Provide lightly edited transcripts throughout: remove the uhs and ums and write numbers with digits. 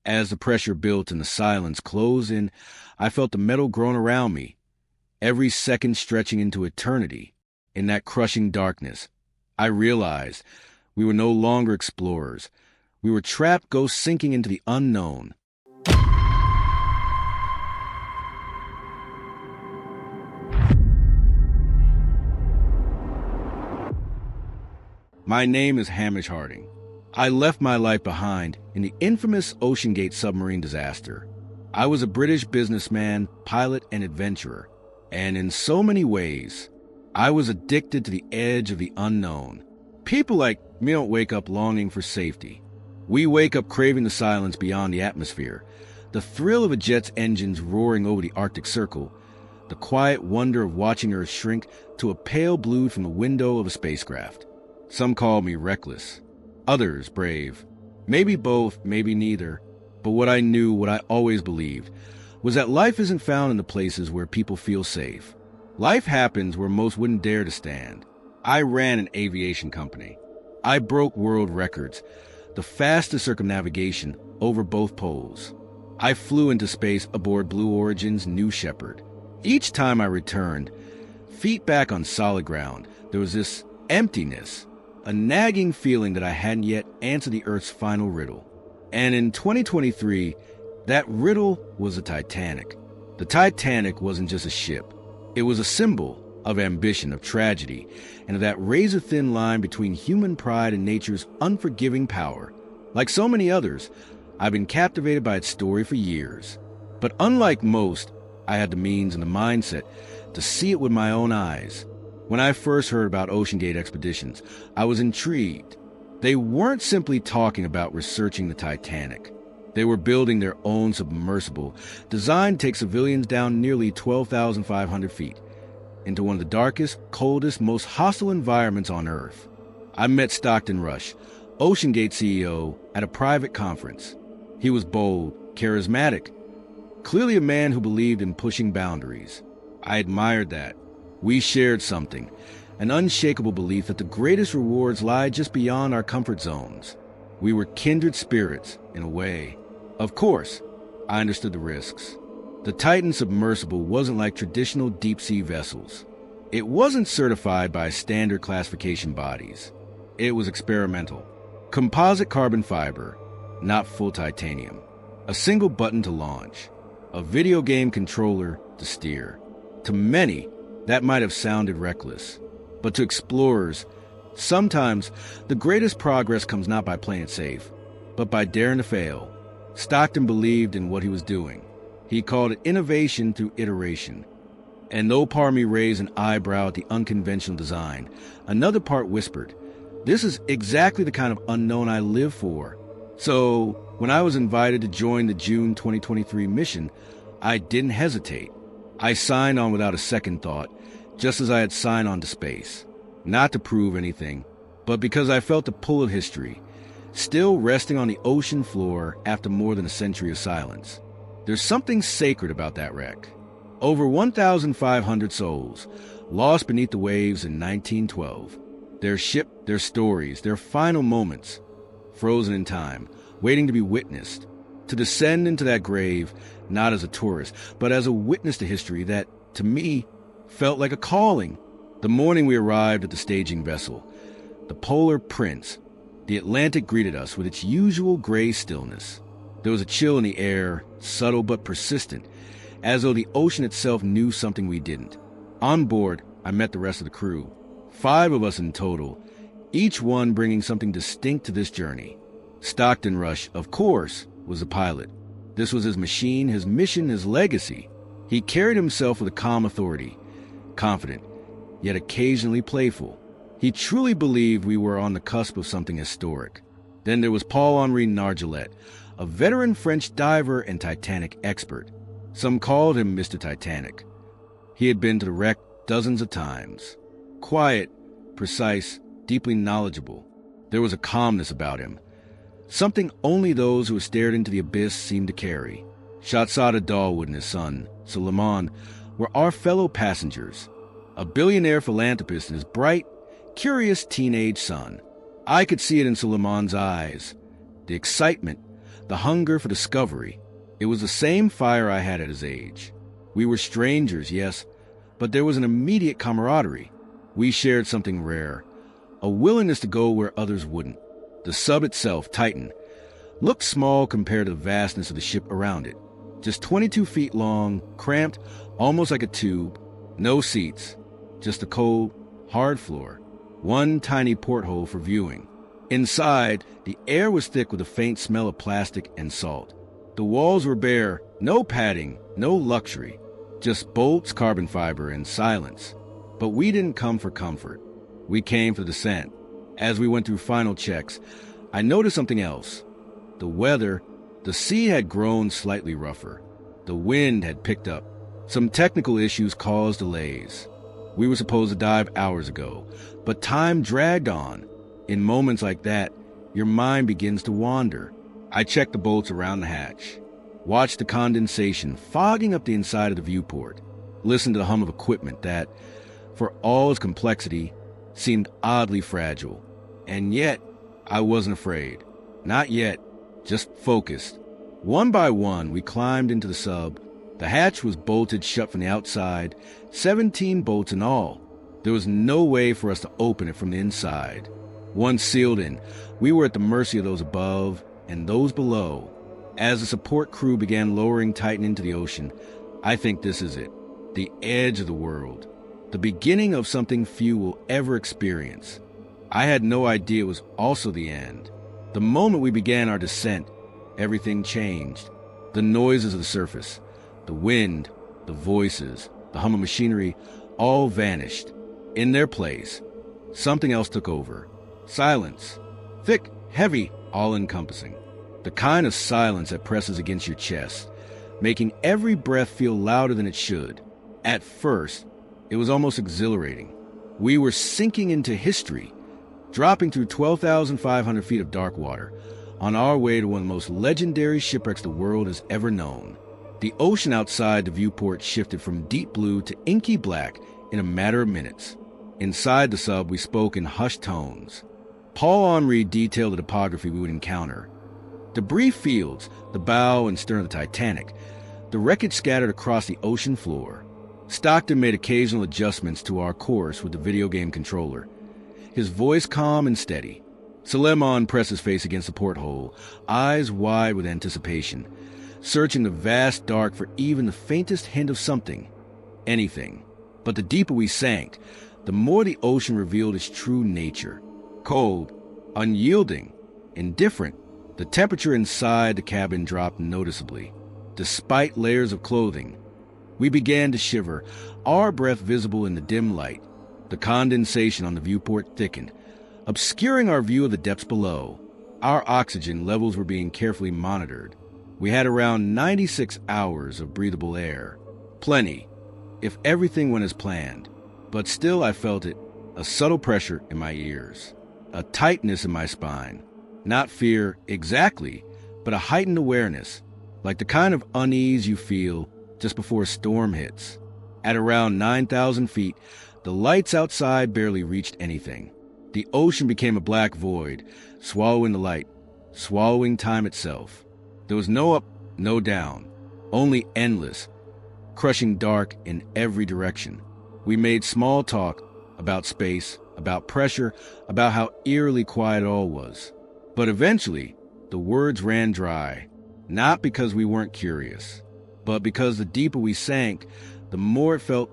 As the pressure built and the silence closed in, I felt the metal groan around me, every second stretching into eternity. In that crushing darkness, I realized we were no longer explorers. We were trapped ghosts sinking into the unknown. My name is Hamish Harding. I left my life behind in the infamous OceanGate submarine disaster. I was a British businessman, pilot, and adventurer, and in so many ways, I was addicted to the edge of the unknown. People like me don't wake up longing for safety. We wake up craving the silence beyond the atmosphere, the thrill of a jet's engines roaring over the Arctic Circle, the quiet wonder of watching Earth shrink to a pale blue from the window of a spacecraft. Some call me reckless, others brave. Maybe both, maybe neither. But what I knew, what I always believed, was that life isn't found in the places where people feel safe. Life happens where most wouldn't dare to stand. I ran an aviation company. I broke world records, the fastest circumnavigation over both poles. I flew into space aboard Blue Origin's New Shepard. Each time I returned, feet back on solid ground, there was this emptiness, a nagging feeling that I hadn't yet answered the Earth's final riddle. And in 2023, that riddle was the Titanic. The Titanic wasn't just a ship. It was a symbol of ambition, of tragedy, and of that razor-thin line between human pride and nature's unforgiving power. Like so many others, I've been captivated by its story for years. But unlike most, I had the means and the mindset to see it with my own eyes. When I first heard about OceanGate expeditions, I was intrigued. They weren't simply talking about researching the Titanic. They were building their own submersible, designed to take civilians down nearly 12,500 feet, into one of the darkest, coldest, most hostile environments on Earth. I met Stockton Rush, OceanGate CEO, at a private conference. He was bold, charismatic, clearly a man who believed in pushing boundaries. I admired that. We shared something, an unshakable belief that the greatest rewards lie just beyond our comfort zones. We were kindred spirits, in a way. Of course, I understood the risks. The Titan submersible wasn't like traditional deep-sea vessels. It wasn't certified by standard classification bodies. It was experimental. Composite carbon fiber, not full titanium. A single button to launch. A video game controller to steer. To many, that might have sounded reckless. But to explorers, sometimes the greatest progress comes not by playing it safe, but by daring to fail. Stockton believed in what he was doing. He called it innovation through iteration. And though part of me raised an eyebrow at the unconventional design, another part whispered, this is exactly the kind of unknown I live for. So, when I was invited to join the June 2023 mission, I didn't hesitate. I signed on without a second thought, just as I had signed on to space. Not to prove anything, but because I felt the pull of history, still resting on the ocean floor after more than a century of silence. There's something sacred about that wreck. Over 1,500 souls, lost beneath the waves in 1912. Their ship, their stories, their final moments, frozen in time, waiting to be witnessed. To descend into that grave, not as a tourist, but as a witness to history that, to me, felt like a calling. The morning we arrived at the staging vessel, the Polar Prince, the Atlantic greeted us with its usual gray stillness. There was a chill in the air, subtle but persistent, as though the ocean itself knew something we didn't. On board, I met the rest of the crew. 5 of us in total, each one bringing something distinct to this journey. Stockton Rush, of course, was the pilot. This was his machine, his mission, his legacy. He carried himself with a calm authority, confident, yet occasionally playful. He truly believed we were on the cusp of something historic. Then there was Paul-Henri Nargeolet, a veteran French diver and Titanic expert. Some called him Mr. Titanic. He had been to the wreck dozens of times. Quiet, precise, deeply knowledgeable. There was a calmness about him, something only those who had stared into the abyss seemed to carry. Shatzada Dahlwood and his son, Suleiman, were our fellow passengers. A billionaire philanthropist and his bright, curious teenage son. I could see it in Suleiman's eyes. The excitement, the hunger for discovery. It was the same fire I had at his age. We were strangers, yes, but there was an immediate camaraderie. We shared something rare, a willingness to go where others wouldn't. The sub itself, Titan, looked small compared to the vastness of the ship around it. Just 22 feet long, cramped, almost like a tube, no seats, just a cold, hard floor, one tiny porthole for viewing. Inside, the air was thick with a faint smell of plastic and salt. The walls were bare, no padding, no luxury, just bolts, carbon fiber, and silence. But we didn't come for comfort. We came for descent. As we went through final checks, I noticed something else. The weather, the sea had grown slightly rougher. The wind had picked up. Some technical issues caused delays. We were supposed to dive hours ago, but time dragged on. In moments like that, your mind begins to wander. I checked the bolts around the hatch, watched the condensation fogging up the inside of the viewport, listened to the hum of equipment that, for all its complexity, seemed oddly fragile. And yet, I wasn't afraid. Not yet, just focused. One by one, we climbed into the sub. The hatch was bolted shut from the outside, 17 bolts in all. There was no way for us to open it from the inside. Once sealed in, we were at the mercy of those above and those below. As the support crew began lowering Titan into the ocean, I think this is it. The edge of the world. The beginning of something few will ever experience. I had no idea it was also the end. The moment we began our descent, everything changed. The noises of the surface, the wind, the voices, the hum of machinery, all vanished. In their place, something else took over. Silence. Thick, heavy, all-encompassing. The kind of silence that presses against your chest, making every breath feel louder than it should. At first, it was almost exhilarating. We were sinking into history, dropping through 12,500 feet of dark water, on our way to one of the most legendary shipwrecks the world has ever known. The ocean outside the viewport shifted from deep blue to inky black in a matter of minutes. Inside the sub, we spoke in hushed tones. Paul Henry detailed the topography we would encounter. Debris fields, the bow and stern of the Titanic, the wreckage scattered across the ocean floor. Stockton made occasional adjustments to our course with the video game controller, his voice calm and steady. Suleiman pressed his face against the porthole, eyes wide with anticipation, searching the vast dark for even the faintest hint of something, anything. But the deeper we sank, the more the ocean revealed its true nature. Cold, unyielding, indifferent. The temperature inside the cabin dropped noticeably. Despite layers of clothing, we began to shiver, our breath visible in the dim light. The condensation on the viewport thickened, obscuring our view of the depths below. Our oxygen levels were being carefully monitored. We had around 96 hours of breathable air. Plenty, if everything went as planned. But still I felt it, a subtle pressure in my ears, a tightness in my spine. Not fear exactly, but a heightened awareness, like the kind of unease you feel just before a storm hits. At around 9,000 feet, the lights outside barely reached anything. The ocean became a black void, swallowing the light, swallowing time itself. There was no up, no down, only endless, crushing dark in every direction. We made small talk about space, about pressure, about how eerily quiet it all was. But eventually, the words ran dry, not because we weren't curious, but because the deeper we sank, the more it felt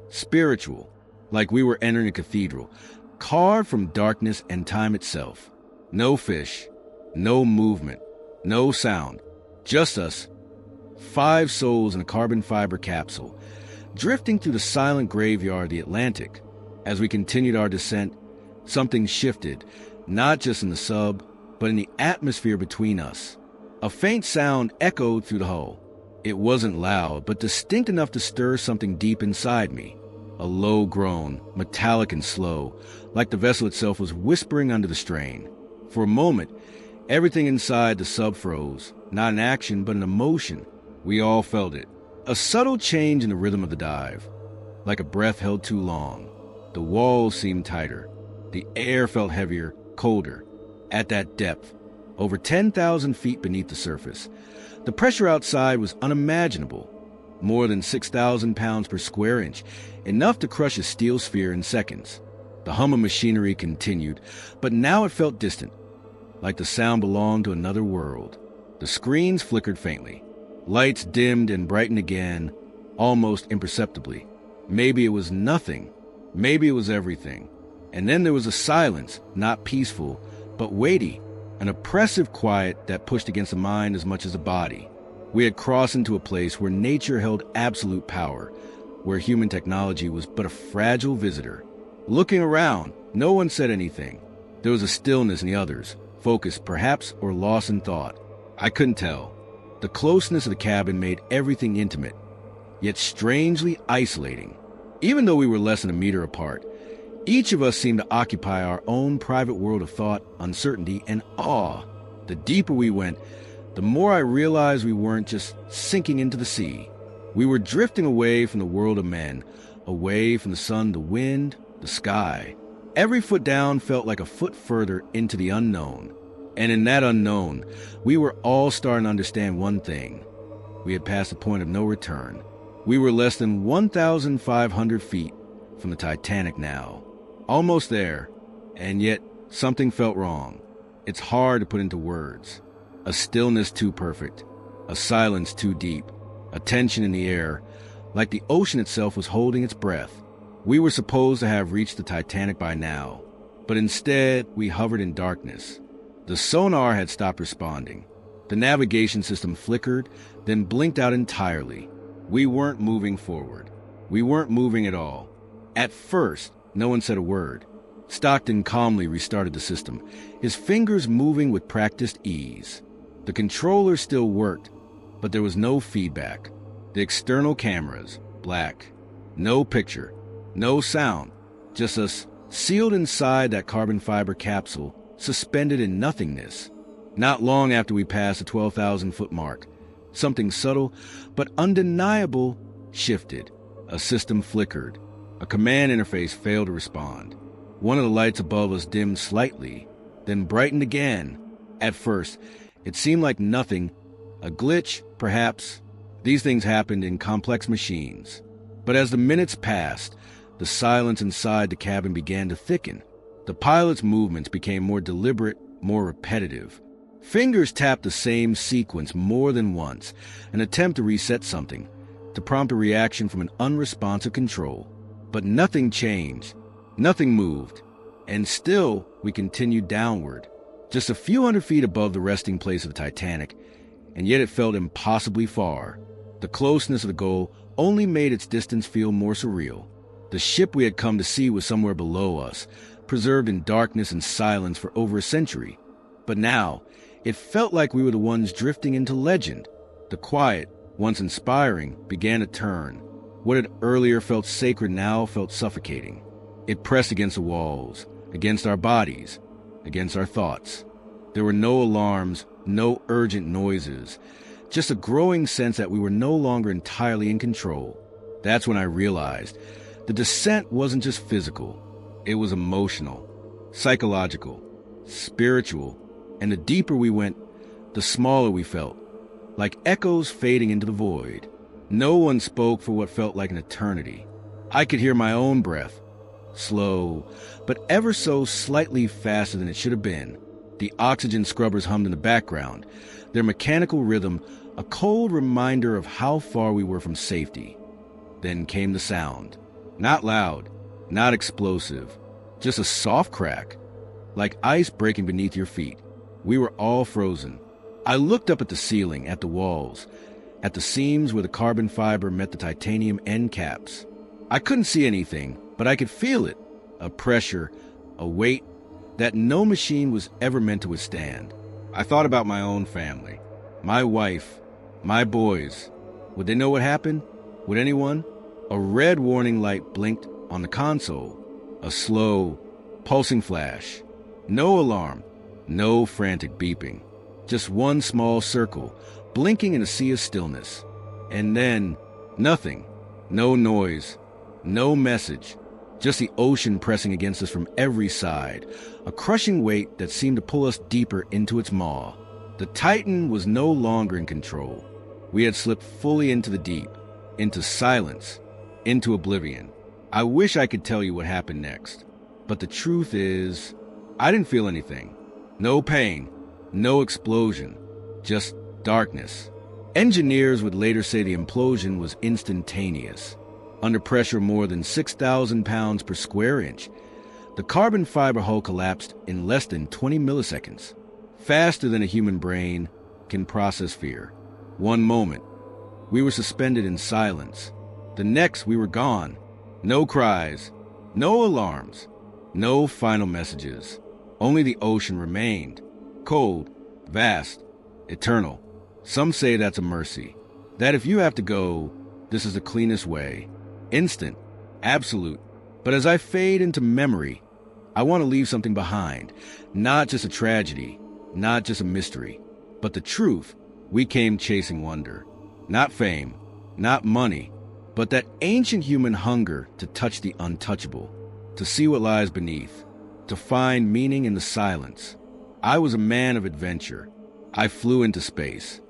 spiritual, like we were entering a cathedral, carved from darkness and time itself. No fish, no movement, no sound, just us, 5 souls in a carbon fiber capsule, drifting through the silent graveyard of the Atlantic. As we continued our descent, something shifted, not just in the sub, but in the atmosphere between us. A faint sound echoed through the hull. It wasn't loud, but distinct enough to stir something deep inside me. A low groan, metallic and slow, like the vessel itself was whispering under the strain. For a moment, everything inside the sub froze, not in action, but in emotion. We all felt it. A subtle change in the rhythm of the dive, like a breath held too long. The walls seemed tighter. The air felt heavier, colder. At that depth, over 10,000 feet beneath the surface. The pressure outside was unimaginable, more than 6,000 pounds per square inch, enough to crush a steel sphere in seconds. The hum of machinery continued, but now it felt distant, like the sound belonged to another world. The screens flickered faintly. Lights dimmed and brightened again, almost imperceptibly. Maybe it was nothing. Maybe it was everything. And then there was a silence, not peaceful, but weighty, an oppressive quiet that pushed against the mind as much as the body. We had crossed into a place where nature held absolute power, where human technology was but a fragile visitor. Looking around, no one said anything. There was a stillness in the others, focused perhaps or lost in thought. I couldn't tell. The closeness of the cabin made everything intimate, yet strangely isolating. Even though we were less than a meter apart, each of us seemed to occupy our own private world of thought, uncertainty, and awe. The deeper we went, the more I realized we weren't just sinking into the sea. We were drifting away from the world of men, away from the sun, the wind, the sky. Every foot down felt like a foot further into the unknown. And in that unknown, we were all starting to understand one thing. We had passed the point of no return. We were less than 1,500 feet from the Titanic now. Almost there, and yet something felt wrong. It's hard to put into words. A stillness too perfect, a silence too deep, a tension in the air, like the ocean itself was holding its breath. We were supposed to have reached the Titanic by now, but instead we hovered in darkness. The sonar had stopped responding. The navigation system flickered, then blinked out entirely. We weren't moving forward. We weren't moving at all. At first, no one said a word. Stockton calmly restarted the system, his fingers moving with practiced ease. The controller still worked, but there was no feedback. The external cameras, black. No picture, no sound, just us sealed inside that carbon fiber capsule, suspended in nothingness. Not long after we passed the 12,000-foot mark, something subtle but undeniable shifted. A system flickered. A command interface failed to respond. One of the lights above us dimmed slightly, then brightened again. At first, it seemed like nothing, a glitch, perhaps. These things happened in complex machines. But as the minutes passed, the silence inside the cabin began to thicken. The pilot's movements became more deliberate, more repetitive. Fingers tapped the same sequence more than once, an attempt to reset something, to prompt a reaction from an unresponsive control. But nothing changed, nothing moved, and still we continued downward, just a few hundred feet above the resting place of the Titanic, and yet it felt impossibly far. The closeness of the goal only made its distance feel more surreal. The ship we had come to see was somewhere below us, preserved in darkness and silence for over a century. But now, it felt like we were the ones drifting into legend. The quiet, once inspiring, began to turn. What had earlier felt sacred now felt suffocating. It pressed against the walls, against our bodies, against our thoughts. There were no alarms, no urgent noises, just a growing sense that we were no longer entirely in control. That's when I realized the descent wasn't just physical. It was emotional, psychological, spiritual, and the deeper we went, the smaller we felt, like echoes fading into the void. No one spoke for what felt like an eternity. I could hear my own breath, slow, but ever so slightly faster than it should have been. The oxygen scrubbers hummed in the background, their mechanical rhythm a cold reminder of how far we were from safety. Then came the sound. Not loud, not explosive, just a soft crack, like ice breaking beneath your feet. We were all frozen. I looked up at the ceiling, at the walls, at the seams where the carbon fiber met the titanium end caps. I couldn't see anything, but I could feel it, a pressure, a weight that no machine was ever meant to withstand. I thought about my own family, my wife, my boys. Would they know what happened? Would anyone? A red warning light blinked on the console, a slow, pulsing flash. No alarm, no frantic beeping, just one small circle, blinking in a sea of stillness. And then, nothing, no noise, no message, just the ocean pressing against us from every side, a crushing weight that seemed to pull us deeper into its maw. The Titan was no longer in control. We had slipped fully into the deep, into silence, into oblivion. I wish I could tell you what happened next, but the truth is, I didn't feel anything. No pain, no explosion, just darkness. Engineers would later say the implosion was instantaneous. Under pressure more than 6,000 pounds per square inch, the carbon fiber hull collapsed in less than 20 milliseconds, faster than a human brain can process fear. One moment, we were suspended in silence. The next, we were gone. No cries, no alarms, no final messages. Only the ocean remained, cold, vast, eternal. Some say that's a mercy, that if you have to go, this is the cleanest way. Instant, absolute. But as I fade into memory, I want to leave something behind. Not just a tragedy, not just a mystery, but the truth. We came chasing wonder. Not fame, not money, but that ancient human hunger to touch the untouchable, to see what lies beneath, to find meaning in the silence. I was a man of adventure. I flew into space.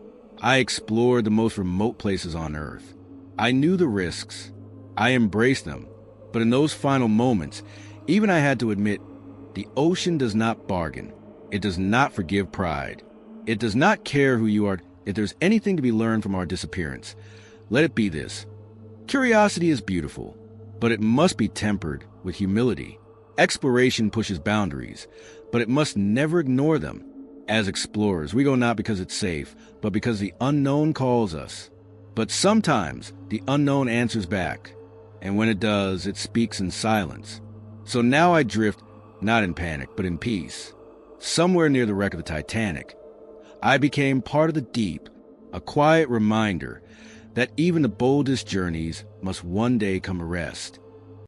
I explored the most remote places on Earth. I knew the risks. I embraced them. But in those final moments, even I had to admit, the ocean does not bargain. It does not forgive pride. It does not care who you are. If there's anything to be learned from our disappearance, let it be this. Curiosity is beautiful, but it must be tempered with humility. Exploration pushes boundaries, but it must never ignore them. As explorers, we go not because it's safe, but because the unknown calls us. But sometimes the unknown answers back, and when it does, it speaks in silence. So now I drift, not in panic, but in peace. Somewhere near the wreck of the Titanic, I became part of the deep, a quiet reminder that even the boldest journeys must one day come to rest.